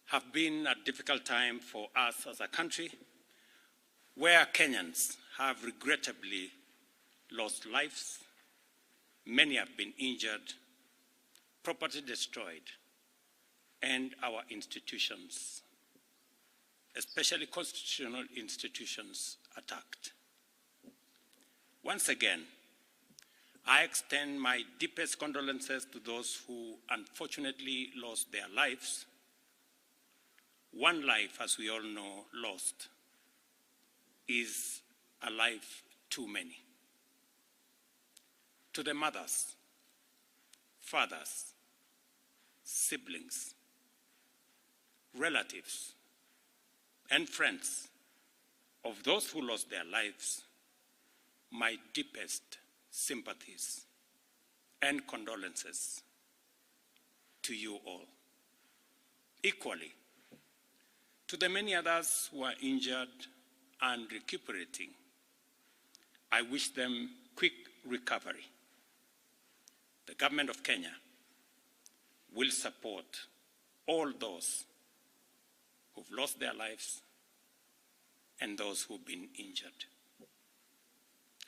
have been a difficult time for us as a country, where Kenyans have regrettably lost lives, many have been injured, property destroyed, and our institutions, especially constitutional institutions, attacked. Once again, I extend my deepest condolences to those who unfortunately lost their lives. One life, as we all know, lost is a life too many. To the mothers, fathers, siblings, relatives, and friends of those who lost their lives, my deepest sympathies and condolences to you all. Equally, to the many others who are injured and recuperating, I wish them quick recovery. The government of Kenya will support all those who've lost their lives and those who've been injured.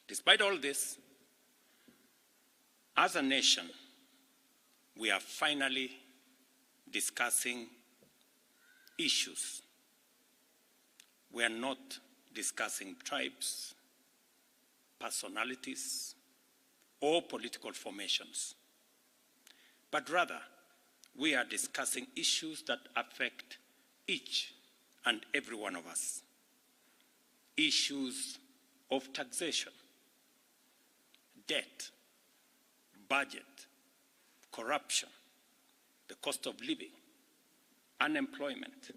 Despite all this, as a nation, we are finally discussing issues. We are not discussing tribes, personalities, or political formations, but rather we are discussing issues that affect each and every one of us. Issues of taxation, debt, budget, corruption, the cost of living, unemployment,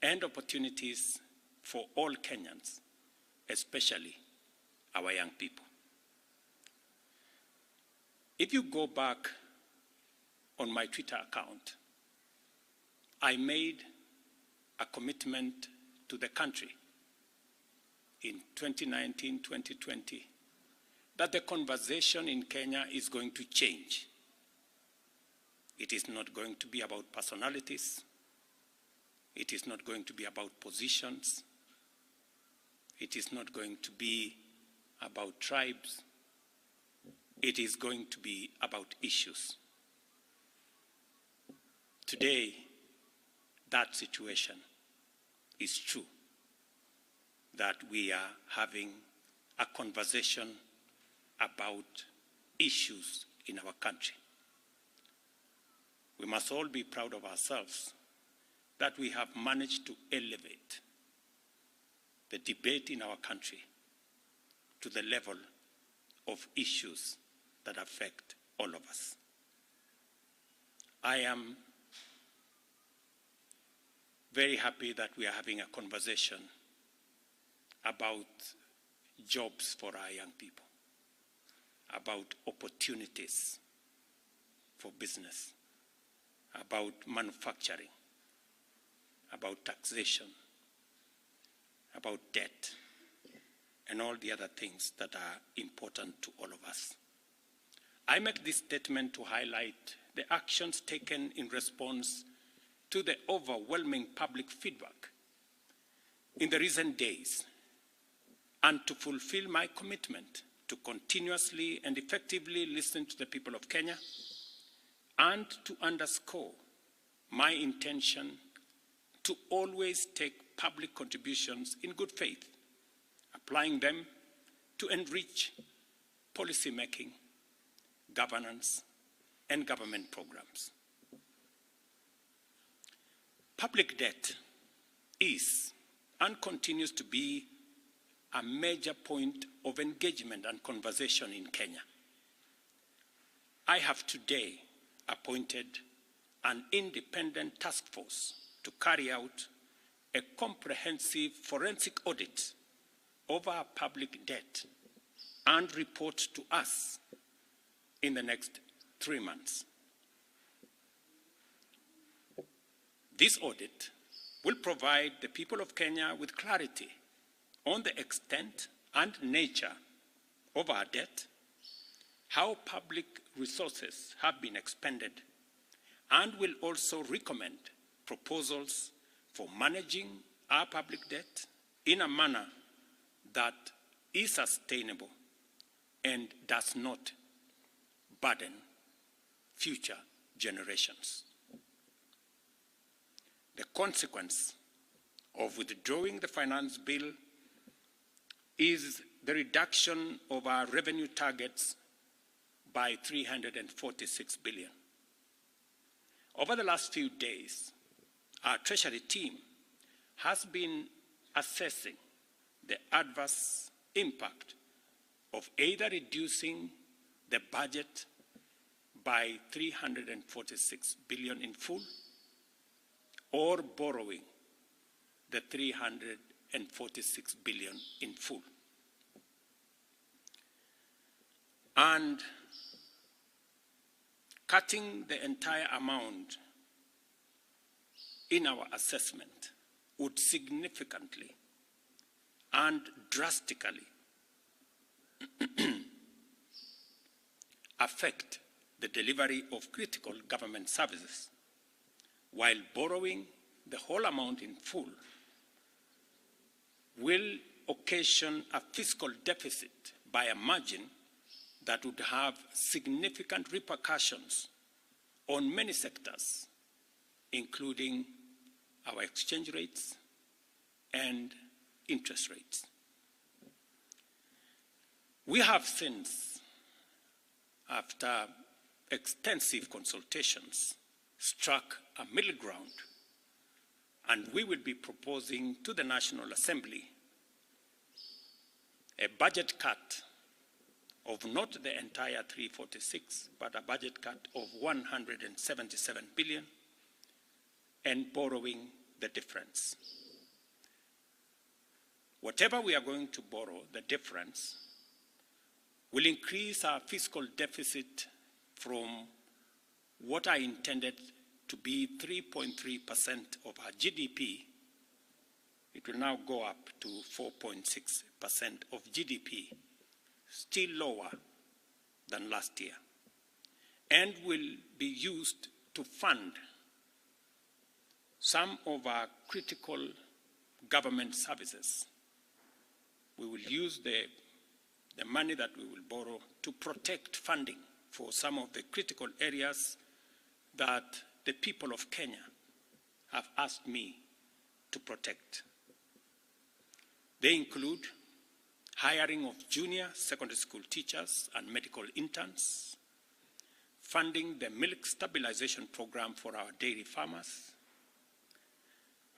and opportunities for all Kenyans, especially our young people. If you go back on my Twitter account, I made a commitment to the country in 2019-2020 that the conversation in Kenya is going to change. It is not going to be about personalities. It is not going to be about positions. It is not going to be about tribes. It is going to be about issues. Today, that situation is true, that we are having a conversation about issues in our country. We must all be proud of ourselves that we have managed to elevate the debate in our country to the level of issues that affect all of us. I am very happy that we are having a conversation about jobs for our young people, about opportunities for business, about manufacturing, about taxation, about debt, and all the other things that are important to all of us. I make this statement to highlight the actions taken in response to the overwhelming public feedback in the recent days, and to fulfill my commitment to continuously and effectively listen to the people of Kenya, and to underscore my intention to always take public contributions in good faith, applying them to enrich policy making, governance, and government programs. Public debt is and continues to be a major point of engagement and conversation in Kenya. I have today appointed an independent task force to carry out a comprehensive forensic audit of our public debt and report to us in the next 3 months. This audit will provide the people of Kenya with clarity on the extent and nature of our debt, how public resources have been expended, and will also recommend proposals for managing our public debt in a manner that is sustainable and does not burden future generations. The consequence of withdrawing the finance bill is the reduction of our revenue targets by 346 billion. Over the last few days, our Treasury team has been assessing the adverse impact of either reducing the budget by 346 billion in full or borrowing the 346 billion in full. And cutting the entire amount in our assessment would significantly and drastically affect the delivery of critical government services, while borrowing the whole amount in full will occasion a fiscal deficit by a margin that would have significant repercussions on many sectors, including our exchange rates and interest rates. We have since, after extensive consultations, struck a middle ground, and we will be proposing to the National Assembly a budget cut of not the entire 346, but a budget cut of 177 billion, and borrowing the difference. Whatever we are going to borrow, the difference, will increase our fiscal deficit from what I intended to be 3.3% of our GDP. It will now go up to 4.6% of GDP, still lower than last year, and will be used to fund some of our critical government services. We will use the money that we will borrow to protect funding for some of the critical areas that the people of Kenya have asked me to protect. They include hiring of junior secondary school teachers and medical interns, funding the milk stabilization program for our dairy farmers,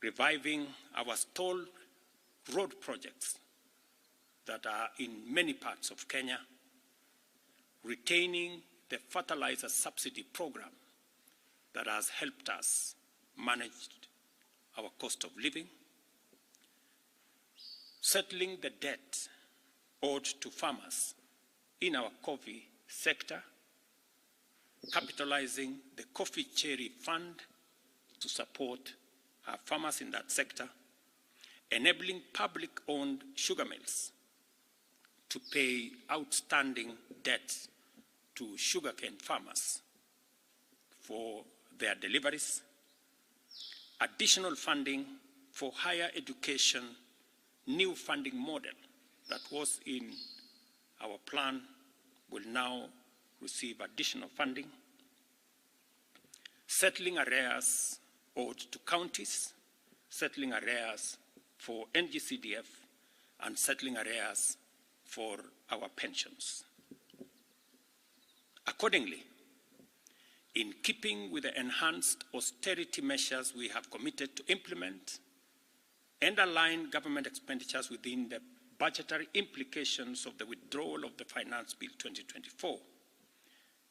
reviving our stalled road projects that are in many parts of Kenya, retaining the fertilizer subsidy program that has helped us manage our cost of living, settling the debt owed to farmers in our coffee sector, capitalizing the coffee cherry fund to support our farmers in that sector, enabling public-owned sugar mills to pay outstanding debts to sugarcane farmers for their deliveries, additional funding for higher education, new funding model that was in our plan will now receive additional funding, settling arrears owed to counties, settling arrears for NGCDF, and settling arrears for our pensions. Accordingly, in keeping with the enhanced austerity measures we have committed to implement and align government expenditures within the budgetary implications of the withdrawal of the Finance Bill 2024,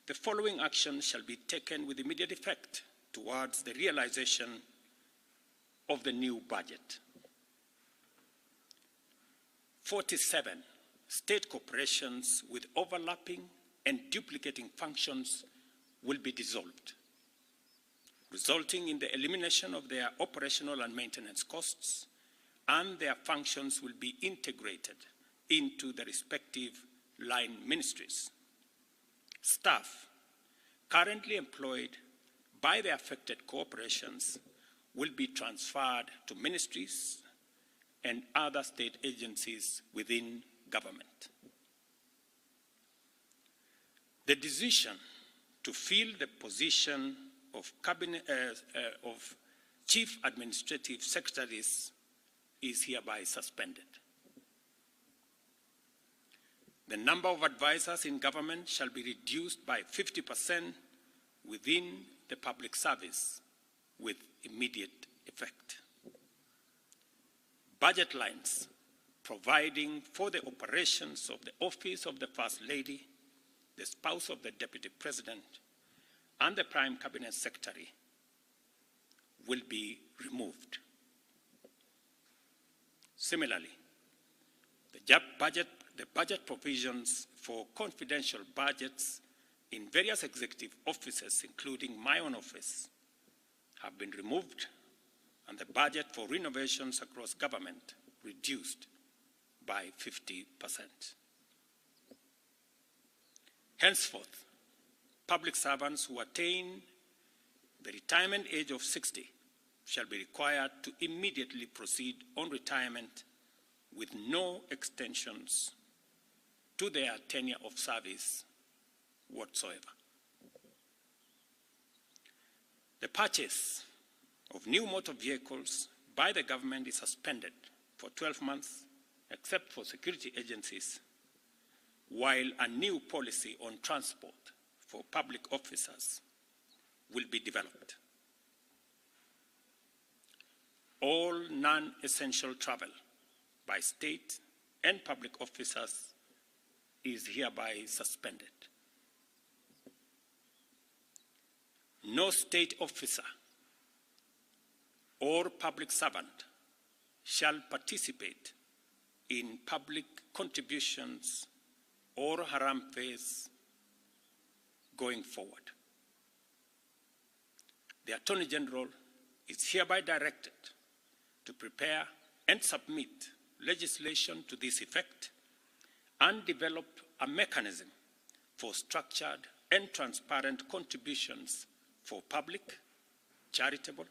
the following actions shall be taken with immediate effect towards the realization of the new budget. 47 state corporations with overlapping and duplicating functions will be dissolved, resulting in the elimination of their operational and maintenance costs, and their functions will be integrated into the respective line ministries. Staff currently employed by the affected corporations will be transferred to ministries and other state agencies within government. The decision to fill the position of Chief Administrative Secretaries is hereby suspended. The number of advisors in government shall be reduced by 50% within the public service with immediate effect. Budget lines providing for the operations of the Office of the First Lady, the spouse of the Deputy President, and the Prime Cabinet Secretary will be removed. Similarly, the budget provisions for confidential budgets in various executive offices, including my own office, have been removed, and the budget for renovations across government reduced by 50%. Henceforth, public servants who attain the retirement age of 60 shall be required to immediately proceed on retirement with no extensions to their tenure of service whatsoever. The purchase of new motor vehicles by the government is suspended for 12 months, except for security agencies, while a new policy on transport for public officers will be developed. All non-essential travel by state and public officers is hereby suspended. No state officer or public servant shall participate in public contributions or haram phase going forward. The Attorney General is hereby directed to prepare and submit legislation to this effect and develop a mechanism for structured and transparent contributions for public, charitable,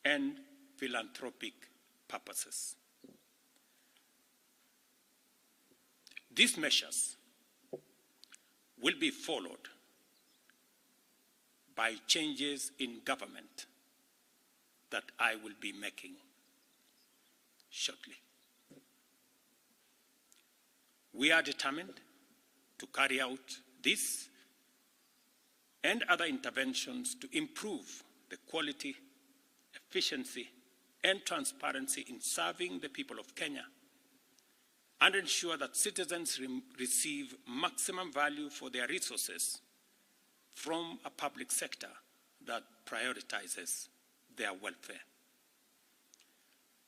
and philanthropic purposes. These measures will be followed by changes in government that I will be making shortly. We are determined to carry out this and other interventions to improve the quality, efficiency, and transparency in serving the people of Kenya and ensure that citizens receive maximum value for their resources from a public sector that prioritizes their welfare.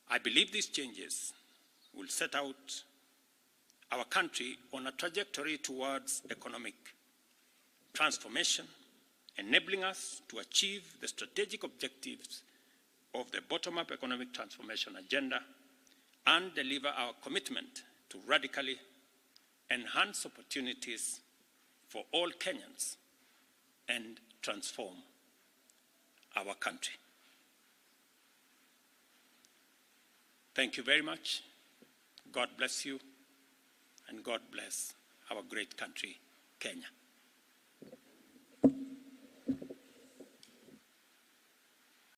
I believe these changes will set out our country on a trajectory towards economic transformation, enabling us to achieve the strategic objectives of the bottom-up economic transformation agenda and deliver our commitment to radically enhance opportunities for all Kenyans and transform our country. Thank you very much. God bless you, and God bless our great country, Kenya.